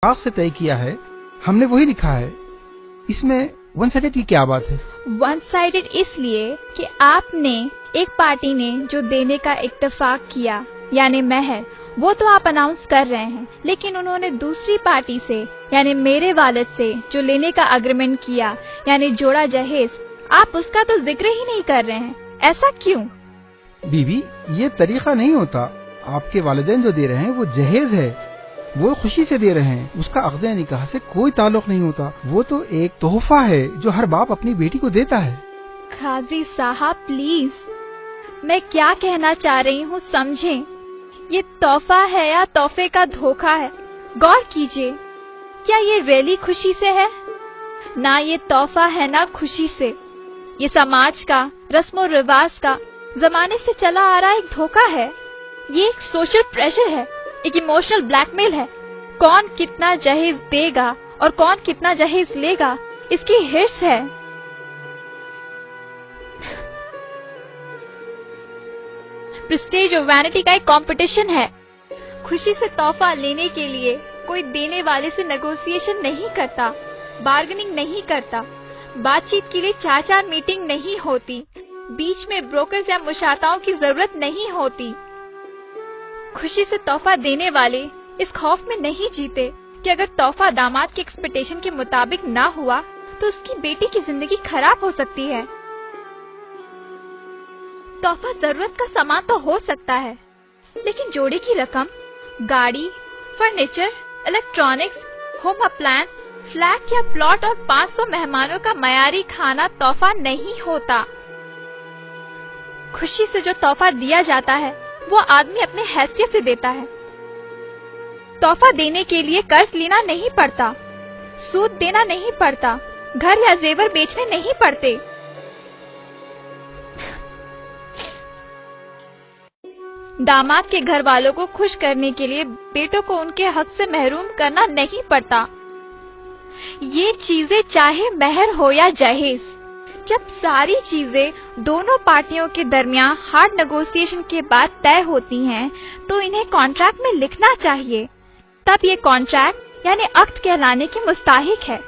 आग से तय किया है, हमने वही लिखा है। इसमें वन साइडेड की क्या बात है? वन साइडेड इसलिए कि आपने एक पार्टी ने जो देने का इत्तेफाक किया यानी महर, वो तो आप अनाउंस कर रहे हैं, लेकिन उन्होंने दूसरी पार्टी से यानी मेरे वालिद से जो लेने का एग्रीमेंट किया यानी जोड़ा जहेज, आप उसका तो जिक्र ही नहीं कर रहे हैं। ऐसा क्यों? बीबी, ये तरीका नहीं होता। आपके वालिदैन जो दे रहे हैं वो जहेज है, वो खुशी से दे रहे हैं, उसका अक़्द निकाह से कोई ताल्लुक नहीं होता। वो तो एक तोहफा है जो हर बाप अपनी बेटी को देता है। काजी साहब प्लीज, मैं क्या कहना चाह रही हूँ समझें। ये तोहफा है या तोहफे का धोखा है, गौर कीजिए। क्या ये रियली खुशी से है? ना ये तोहफा है ना खुशी से। ये समाज का, रस्मो रिवाज का, जमाने से चला आ रहा एक धोखा है। ये एक सोशल प्रेशर है, एक इमोशनल ब्लैकमेल है। कौन कितना जहेज देगा और कौन कितना जहेज लेगा, इसकी हिर्स है। प्रेस्टीज और वैनिटी का एक कंपटीशन है। खुशी से तोहफा लेने के लिए कोई देने वाले से नेगोशिएशन नहीं करता, बार्गेनिंग नहीं करता, बातचीत के लिए 4-4 मीटिंग नहीं होती, बीच में ब्रोकर्स या मुशाताओं की जरूरत नहीं होती। खुशी से तोहफा देने वाले इस खौफ में नहीं जीते कि अगर तोहफा दामाद के एक्सपेक्टेशन के मुताबिक ना हुआ तो उसकी बेटी की जिंदगी खराब हो सकती है। तोहफा जरूरत का सामान तो हो सकता है, लेकिन जोड़े की रकम, गाड़ी, furniture, electronics, home appliance, flat या प्लॉट और 500 मेहमानों का मयारी खाना तोहफा नहीं होता। खुशी से जो तोहफा दिया जाता है वो आदमी अपने हैसियत से देता है। तोहफा देने के लिए कर्ज लेना नहीं पड़ता, सूद देना नहीं पड़ता, घर या जेवर बेचने नहीं पड़ते। दामाद के घर वालों को खुश करने के लिए बेटों को उनके हक से महरूम करना नहीं पड़ता। ये चीजें चाहे महर हो या जहेज, जब सारी चीजें दोनों पार्टियों के दरमियान हार्ड नेगोशिएशन के बाद तय होती हैं, तो इन्हें कॉन्ट्रैक्ट में लिखना चाहिए। तब ये कॉन्ट्रैक्ट यानी अक्द कहलाने के मुस्ताहिक है।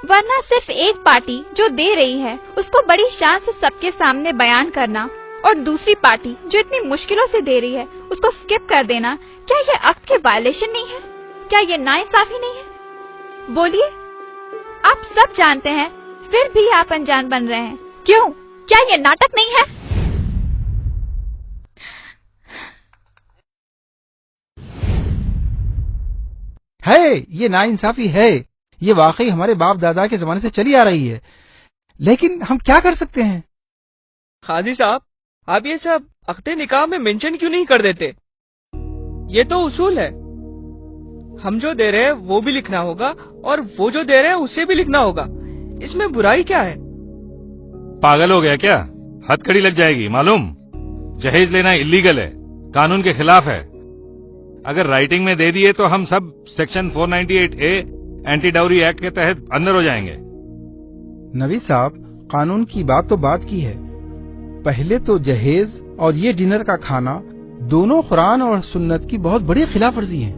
वरना सिर्फ एक पार्टी जो दे रही है उसको बड़ी शान से सबके सामने बयान करना और दूसरी पार्टी जो इतनी मुश्किलों से दे रही है उसको स्किप कर देना, क्या ये अक्द के वायलेशन नहीं है? क्या ये नाइंसाफी नहीं है? बोलिए, आप सब जानते हैं फिर भी आप अनजान बन रहे हैं। क्यों? क्या ये नाटक नहीं है? ये नाइंसाफी है। ये वाकई हमारे बाप दादा के जमाने से चली आ रही है, लेकिन हम क्या कर सकते हैं? काजी साहब, आप ये सब अक़्दे निकाह में मेंशन क्यों नहीं कर देते? ये तो उसूल है। हम जो दे रहे हैं वो भी लिखना होगा और वो जो दे रहे हैं उससे भी लिखना होगा। इसमें बुराई क्या है? पागल हो गया क्या? हथकड़ी लग जाएगी मालूम। जहेज लेना इलीगल है, कानून के खिलाफ है। अगर राइटिंग में दे दिए तो हम sub section 498A anti dowry act के तहत अंदर हो जाएंगे। नवीद साहब, कानून की बात तो बात की है। पहले तो जहेज और ये डिनर का खाना दोनों कुरान और सुन्नत की बहुत बड़ी खिलाफ वर्जी है।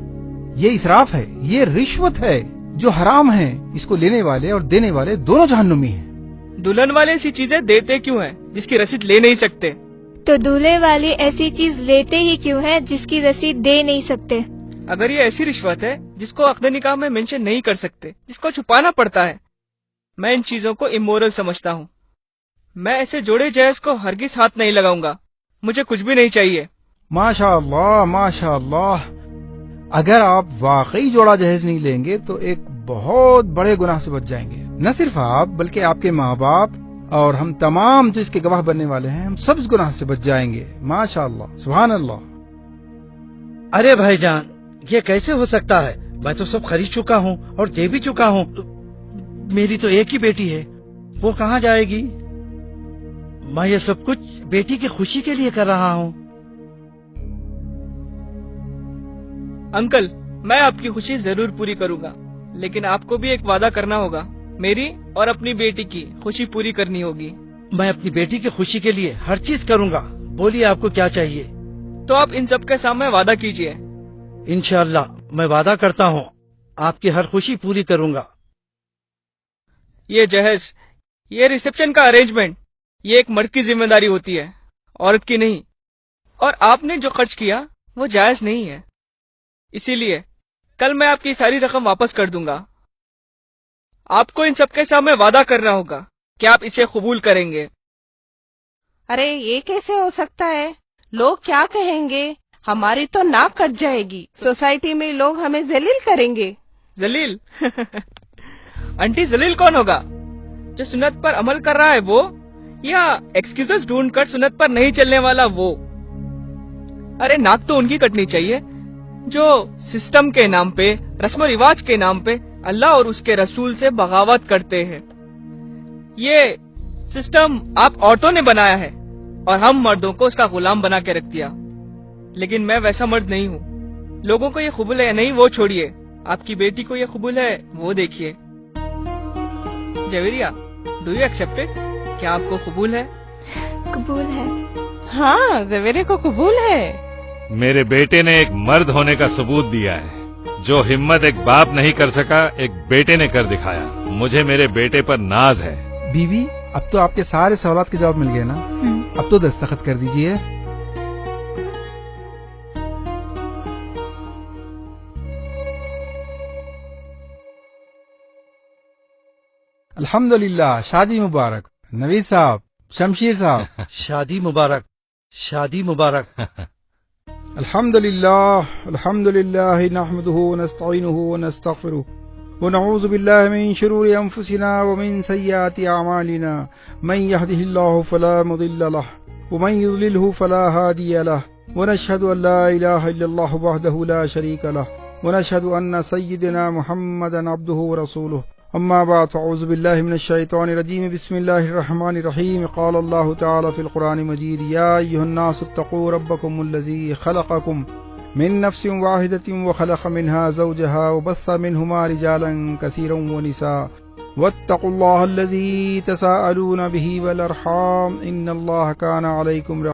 ये इसराफ है, ये रिश्वत है जो हराम है। इसको लेने वाले और देने वाले दोनों जहन्नुमी हैं। दुल्हन वाले ऐसी चीजें देते क्यों हैं जिसकी रसीद ले नहीं सकते? तो दूल्हे वाले ऐसी चीज लेते ही क्यों है जिसकी रसीद दे नहीं सकते? अगर ये ऐसी रिश्वत है जिसको अक़्दे निकाह में मेंशन नहीं कर सकते, जिसको छुपाना पड़ता है, मैं इन चीजों को इमोरल समझता हूँ। मैं ऐसे जोड़े जहेज को हरगिज हाथ नहीं लगाऊंगा। मुझे कुछ भी नहीं चाहिए। माशाअल्लाह, माशाअल्लाह। अगर आप वाकई जोड़ा जहेज नहीं लेंगे तो एक बहुत बड़े गुनाह से बच जाएंगे। न सिर्फ आप बल्कि आपके माँ बाप और हम तमाम जो इसके गवाह बनने वाले हैं, हम सब इस गुनाह से बच जाएंगे। माशाअल्लाह, सुभान अल्लाह। अरे भाईजान, ये कैसे हो सकता है? मैं तो सब खरीद चुका हूँ और दे भी चुका हूँ। मेरी तो एक ही बेटी है, वो कहाँ जाएगी? मैं ये सब कुछ बेटी की खुशी के लिए कर रहा हूँ। अंकल, मैं आपकी खुशी जरूर पूरी करूंगा, लेकिन आपको भी एक वादा करना होगा। मेरी और अपनी बेटी की खुशी पूरी करनी होगी। मैं अपनी बेटी की खुशी के लिए हर चीज करूंगा। बोलिए, आपको क्या चाहिए? तो आप इन सब के सामने वादा कीजिए। इंशाअल्लाह मैं वादा करता हूँ, آپ کی ہر خوشی پوری کروں گا. یہ جہیز، یہ ریسپشن کا ارینجمنٹ، یہ ایک مرد کی ذمہ داری ہوتی ہے، عورت کی نہیں. اور آپ نے جو خرچ کیا وہ جائز نہیں ہے. اسی لیے کل میں آپ کی ساری رقم واپس کر دوں گا. آپ کو ان سب کے سامنے وعدہ کرنا ہوگا کہ آپ اسے قبول کریں گے. ارے یہ کیسے ہو سکتا ہے؟ لوگ کیا کہیں گے؟ ہماری تو ناک کٹ جائے گی. سوسائٹی میں لوگ ہمیں ذلیل کریں گے. ذلیل؟ آنٹی ذلیل کون ہوگا؟ جو سنت پر عمل کر رہا ہے وہ، یا ایکسکیوزز ڈھونڈ کر سنت پر نہیں چلنے والا وہ؟ ارے ناک تو ان کی کٹنی چاہیے جو سسٹم کے نام پہ، رسم و رواج کے نام پہ اللہ اور اس کے رسول سے بغاوت کرتے ہیں. یہ سسٹم آپ عورتوں نے بنایا ہے اور ہم مردوں کو اس کا غلام بنا کے رکھ دیا. لیکن میں ویسا مرد نہیں ہوں. لوگوں کو یہ قبول ہے یا نہیں وہ چھوڑیے، آپ کی بیٹی کو یہ قبول ہے وہ دیکھیے. Javeria, do you accept it? کیا آپ کو قبول ہے؟ قبول ہے. ہاں زویرے کو قبول ہے. میرے بیٹے نے ایک مرد ہونے کا ثبوت دیا ہے. جو ہمت ایک باپ نہیں کر سکا ایک بیٹے نے کر دکھایا. مجھے میرے بیٹے پر ناز ہے. بیوی، اب تو آپ کے سارے سوالات کے جواب مل گئے نا؟ اب تو دستخط کر دیجئے. الحمدللہ، شادی مبارک. نوید صاحب، شمشیر صاحب. شادی مبارک، شادی مبارک. الحمدللہ الحمدللہ نحمده ونستعینه ونستغفره ونعوذ باللہ من شرور انفسنا ومن سیئات اعمالنا من يهده الله فلا مضل له ومن يضلله فلا هادي له ونشهد ان لا اله الا الله وحده لا شريك له ونشهد ان سيدنا محمدا عبده ورسوله. اما بعد، فاعوذ باللہ من الشیطان الرجیم. بسم اللہ الرحمن الرحیم. قال اللہ تعالی فی القرآن المجید: یا ایھا الناس اتقوا ربکم الذی خلقکم من نفس واحدة وخلق منها زوجها وبث منهما رجالا كثيرا ونساء واتقوا الله الذي تساءلون به والأرحام إن الله كان عليكم رقيبا.